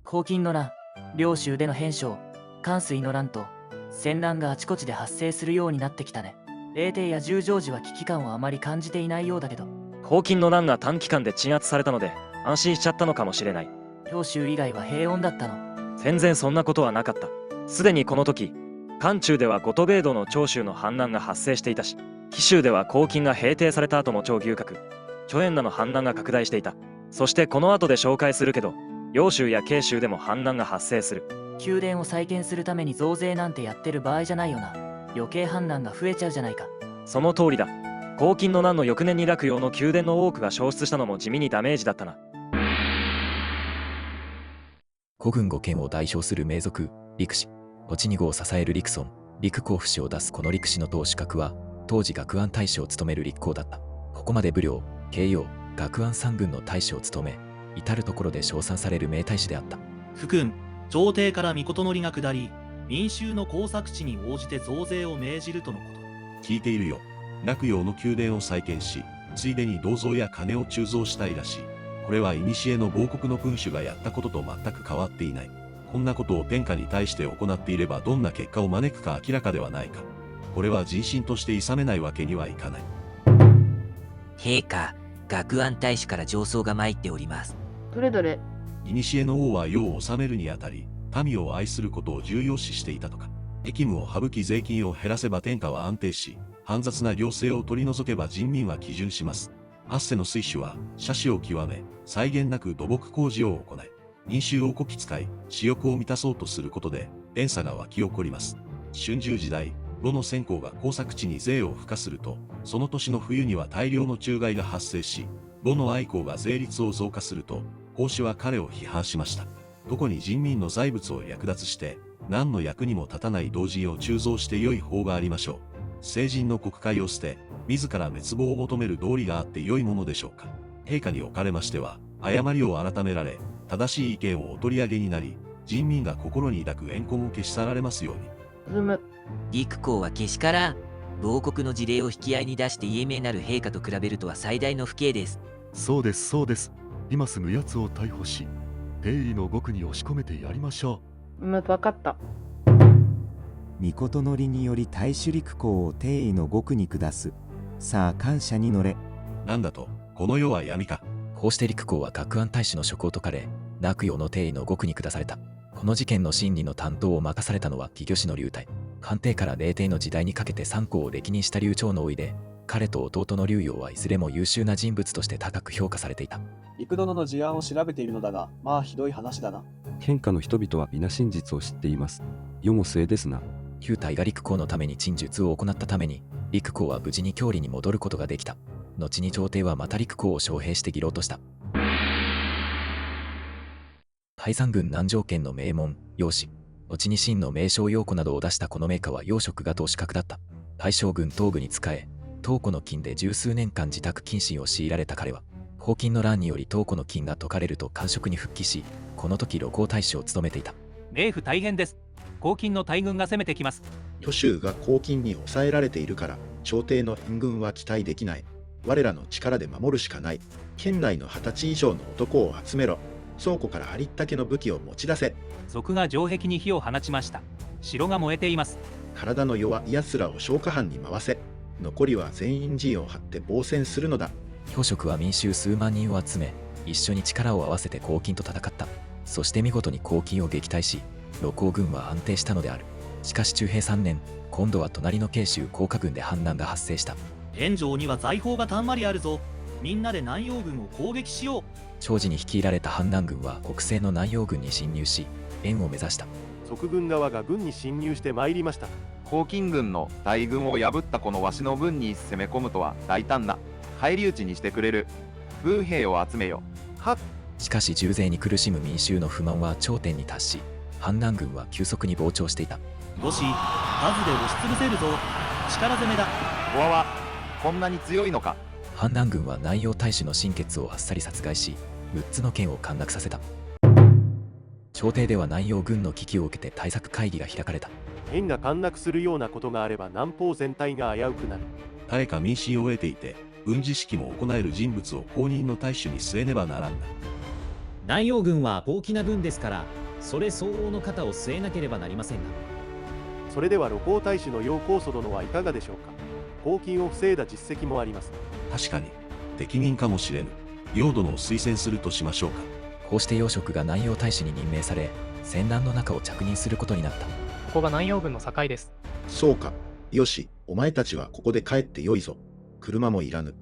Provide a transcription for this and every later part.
黄金の乱、領州での変将、寒水の乱と戦乱があちこちで発生するようになってきたね。霊帝や十条寺は危機感をあまり感じていないようだけど。黄金の乱が短期間で鎮圧されたので安心しちゃったのかもしれない。領州以外は平穏だったの？全然そんなことはなかった。すでにこの時漢中では五都米道の長州の反乱が発生していたし、紀州では黄金が平定された後も長牛角、諸円らの反乱が拡大していた。そしてこの後で紹介するけど、揚州や慶州でも反乱が発生する。宮殿を再建するために増税なんてやってる場合じゃないよな。余計反乱が増えちゃうじゃないか。その通りだ。黄金の難の翌年に洛陽の宮殿の多くが消失したのも地味にダメージだったな。古軍五県を代表する名族、陸氏、土地二号を支える陸村、陸公府氏を出すこの陸氏の当主格は、当時学安大使を務める陸公だった。ここまで武領、慶陽、学安三軍の大使を務め、至る所で称賛される名大使であった。府君、朝廷から御事乗りが下り、民衆の耕作地に応じて増税を命じるとのこと。聞いているよ。洛陽の宮殿を再建し、ついでに銅像や金を鋳造したいらしい。これは古の亡国の君主がやったことと全く変わっていない。こんなことを天下に対して行っていればどんな結果を招くか明らかではないか。これは人心として諌めないわけにはいかない。陛下、学安大使から上奏が参っております。どれどれ。古の王は世を治めるにあたり、民を愛することを重要視していたとか。役務を省き税金を減らせば天下は安定し、煩雑な行政を取り除けば人民は基準します。アッセの水主は、社史を極め、際限なく土木工事を行い、民衆をこき使い、私欲を満たそうとすることで、連鎖が湧き起こります。春秋時代、呉の先行が耕作地に税を付加すると、その年の冬には大量の虫害が発生し、呉の愛好が税率を増加すると、孔子は彼を批判しました。どこに人民の財物を略奪して、何の役にも立たない同人を鋳造して良い法がありましょう。聖人の国会を捨て、自ら滅亡を求める道理があって良いものでしょうか。陛下におかれましては、誤りを改められ、正しい意見をお取り上げになり、人民が心に抱く怨恨を消し去られますように。陸公はけしからん。亡国の事例を引き合いに出して英明なる陛下と比べるとは最大の不敬です。そうですそうです。今すぐ奴を逮捕し、帝位の獄に押し込めてやりましょう。分かった。御事乗りにより大主陸公を帝位の獄に下す。さあ感謝に乗れ。なんだと、この世は闇か。こうして陸公は学安大使の職を解かれ、洛陽の帝位の獄に下された。この事件の審理の担当を任されたのは義魚師の龍太。官邸から霊帝の時代にかけて三公を歴任した流暢の甥で、彼と弟の龍陽はいずれも優秀な人物として高く評価されていた。陸殿の事案を調べているのだが、まあひどい話だな。天下の人々は皆真実を知っています。世も末ですな。龍太が陸公のために陳述を行ったために、陸公は無事に郷里に戻ることができた。後に朝廷はまた陸公を招聘して議論とした。海山郡南城県の名門、楊氏、後に秦の名将楊子などを出したこの名家は楊職が当主格だった。大将軍東宮に仕え、東湖の禁で十数年間自宅謹慎を強いられた彼は、黄金の乱により東湖の禁が解かれると官職に復帰し、この時露光大使を務めていた。冥府大変です。黄金の大軍が攻めてきます。巨州が黄金に抑えられているから、朝廷の援軍は期待できない。我らの力で守るしかない。県内の20歳以上の男を集めろ。倉庫からありったけの武器を持ち出せ。賊が城壁に火を放ちました。城が燃えています。体の弱い奴らを消火班に回せ。残りは全員陣を張って防戦するのだ。兵職は民衆数万人を集め、一緒に力を合わせて黄金と戦った。そして見事に黄金を撃退し、露光軍は安定したのである。しかし中平3年、今度は隣の慶州甲賀郡で反乱が発生した。天井には財宝がたんまりあるぞ。みんなで南陽軍を攻撃しよう。長寿に率いられた反乱軍は北西の南陽軍に侵入し、燕を目指した。側軍側が軍に侵入してまいりました。黄金軍の大軍を破ったこのわしの軍に攻め込むとは大胆な。返り討ちにしてくれる。軍兵を集めよ。はっ。しかし重税に苦しむ民衆の不満は頂点に達し、反乱軍は急速に膨張していた。よし、数で押しつぶせるぞ。力攻めだ。こわわ、こんなに強いのか。反乱軍は南陽大使の心血をあっさり殺害し、6つの県を陥落させた。朝廷では南陽軍の危機を受けて対策会議が開かれた。県が陥落するようなことがあれば南方全体が危うくなる。誰か民心を得ていて、軍事指揮も行える人物を後任の大使に据えねばならんな。南陽軍は高貴な軍ですから、それ相応の肩を据えなければなりませんが。それでは露光大使の楊光祖殿はいかがでしょうか。公金を防いだ実績もあります。確かに、適任かもしれぬ。楊殿を推薦するとしましょうか。こうして楊職が南陽大使に任命され、戦乱の中を着任することになった。ここが南陽軍の境です。そうか。よし、お前たちはここで帰ってよいぞ。車もいらぬ。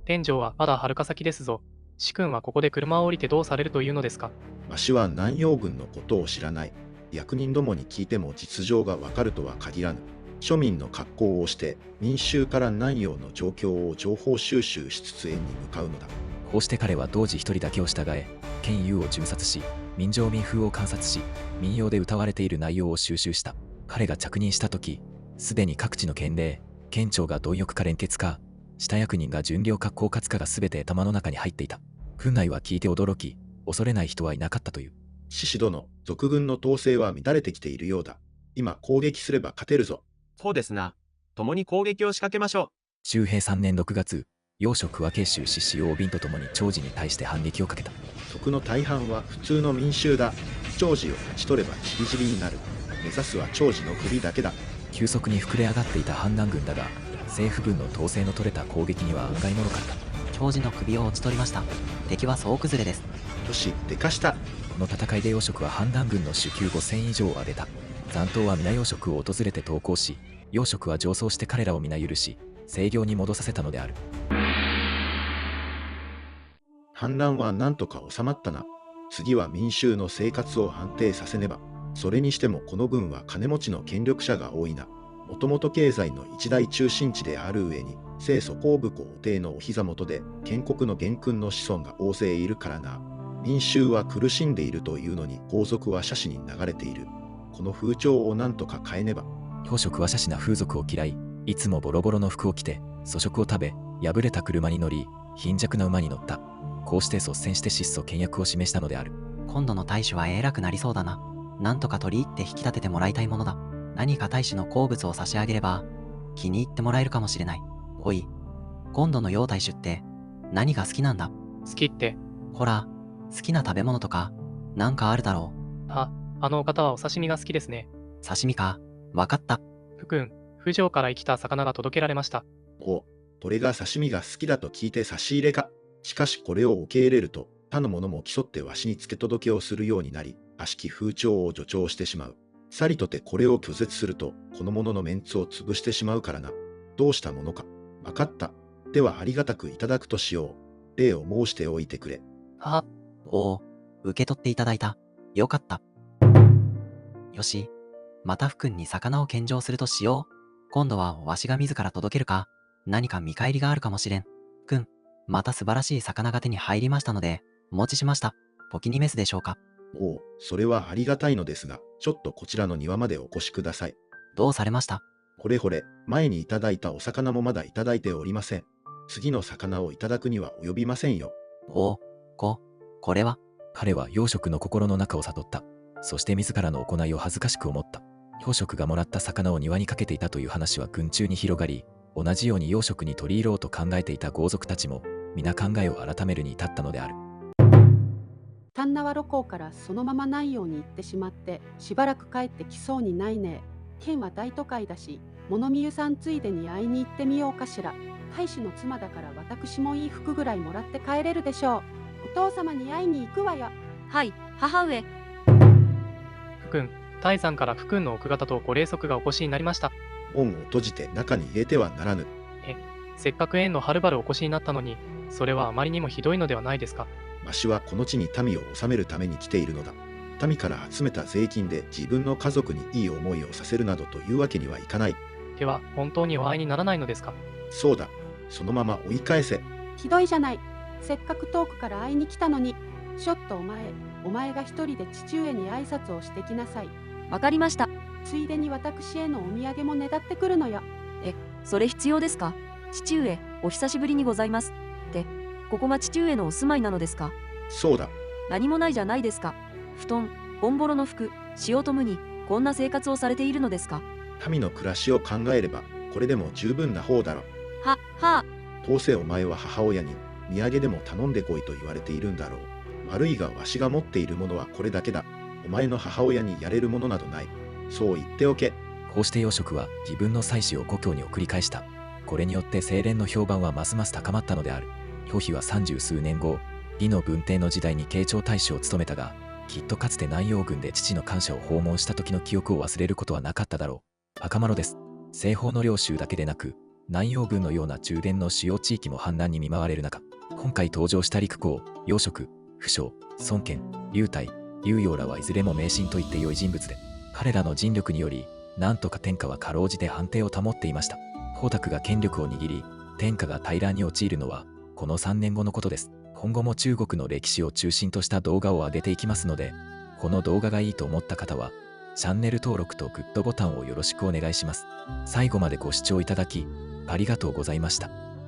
天井はまだはるか先ですぞ。主君はここで車を降りてどうされるというのですか。わしは南陽軍のことを知らない。役人どもに聞いても実情がわかるとは限らぬ。庶民の格好をして民衆から南陽の状況を情報収集しつつ園に向かうのだ。こうして彼は童子一人だけを従え、県有を巡察し、民情民風を観察し、民謡で歌われている内容を収集した。彼が着任した時、すでに各地の県令、県庁が貪欲か連結か、下役人が巡領か狡猾かが全て頭の中に入っていた。軍内は聞いて驚き、恐れない人はいなかったという。獅子殿、賊軍の統制は乱れてきているようだ。今攻撃すれば勝てるぞ。そうですな。共に攻撃を仕掛けましょう。周平3年6月、楊職は慶州獅子王兵と共に長司に対して反撃をかけた。賊の大半は普通の民衆だ。長司を勝ち取ればちりぢりになる。目指すは長司の首だけだ。急速に膨れ上がっていた反乱軍だが、政府軍の統制の取れた攻撃には案外もろかった。長司の首を打ち取りました。敵は総崩れです。よし、でかした。この戦いで楊職は反乱軍の主級5000以上を挙げた。残党は皆楊職を訪れて投降し、楊職は上奏して彼らを皆許し、制御に戻させたのである。反乱はなんとか収まったな。次は民衆の生活を安定させねば。それにしてもこの軍は金持ちの権力者が多いな。もともと経済の一大中心地である上に、清楚公武皇帝のお膝元で建国の元勲の子孫が大勢いるからな。民衆は苦しんでいるというのに皇族は奢侈に流れている。この風潮をなんとか変えねば。楊職は奢侈な風俗を嫌い、いつもボロボロの服を着て、粗食を食べ、破れた車に乗り、貧弱な馬に乗った。こうして率先して質素倹約を示したのである。今度の大使は偉くなりそうだな。なんとか取り入って引き立ててもらいたいものだ。何か大使の好物を差し上げれば、気に入ってもらえるかもしれない。おい、今度の楊大使って何が好きなんだ？好きって？ほら、好きな食べ物とか、なんかあるだろう。あのお方はお刺身が好きですね。刺身か、わかった。福君、府城から生きた魚が届けられました。お、これが刺身が好きだと聞いて差し入れか。しかしこれを受け入れると、他の者も競ってわしに付け届けをするようになり、悪しき風潮を助長してしまう。さりとてこれを拒絶すると、この者のメンツを潰してしまうからな。どうしたものか。わかった。ではありがたくいただくとしよう。礼を申しておいてくれ。おお、受け取っていただいた。よかった。よし、また福君に魚を献上するとしよう。今度はわしが自ら届けるか。何か見返りがあるかもしれん。くん、また素晴らしい魚が手に入りましたので、お持ちしました。ポキニメスでしょうか。おお、それはありがたいのですが、ちょっとこちらの庭までお越しください。どうされました？これ前にいただいたお魚もまだいただいておりません。次の魚をいただくには及びませんよ。おお、これは？彼は楊職の心の中を悟った。そして自らの行いを恥ずかしく思った。楊職がもらった魚を庭にかけていたという話は軍中に広がり、同じように楊職に取り入ろうと考えていた豪族たちも、皆考えを改めるに至ったのである。丹那和露光からそのまま南陽に行ってしまって、しばらく帰ってきそうにないね。県は大都会だし、物見湯さんついでに会いに行ってみようかしら。大使の妻だから私もいい服ぐらいもらって帰れるでしょう。お父様に会いに行くわよ。はい、母上。福君、大山から福君の奥方とご霊息がお越しになりました。門を閉じて中に入れてはならぬ。せっかく縁のはるばるお越しになったのに、それはあまりにもひどいのではないですか。わしはこの地に民を治めるために来ているのだ。民から集めた税金で自分の家族にいい思いをさせるなどというわけにはいかない。では本当にお会いにならないのですか。そうだ、そのまま追い返せ。ひどいじゃない。せっかく遠くから会いに来たのに。ちょっとお前が一人で父上に挨拶をしてきなさい。わかりました。ついでに私へのお土産もねだってくるのよ。それ必要ですか。父上、お久しぶりにございます。で、ここが父上のお住まいなのですか。そうだ。何もないじゃないですか。布団、ボンボロの服、塩と無に、こんな生活をされているのですか。民の暮らしを考えれば、これでも十分な方だろ。はあ。どうせお前は母親に土産でも頼んでこいと言われているんだろう。悪いがわしが持っているものはこれだけだ。お前の母親にやれるものなどない。そう言っておけ。こうして養殖は自分の妻子を故郷に送り返した。これによって清廉の評判はますます高まったのである。表皮は30数年後、李の文帝の時代に慶長大使を務めたが、きっとかつて南洋軍で父の感謝を訪問した時の記憶を忘れることはなかっただろう。赤丸です。西方の領州だけでなく、南洋軍のような中伝の主要地域も反乱に見舞われる中、今回登場した陸公、養殖、不将、孫権、劉泰、劉陽らはいずれも迷信と言って良い人物で、彼らの尽力により、なんとか天下はかろうじて安定を保っていました。宝沢が権力を握り、天下が大乱に陥るのは、この3年後のことです。今後も中国の歴史を中心とした動画を上げていきますので、この動画がいいと思った方は、チャンネル登録とグッドボタンをよろしくお願いします。最後までご視聴いただき、ありがとうございました。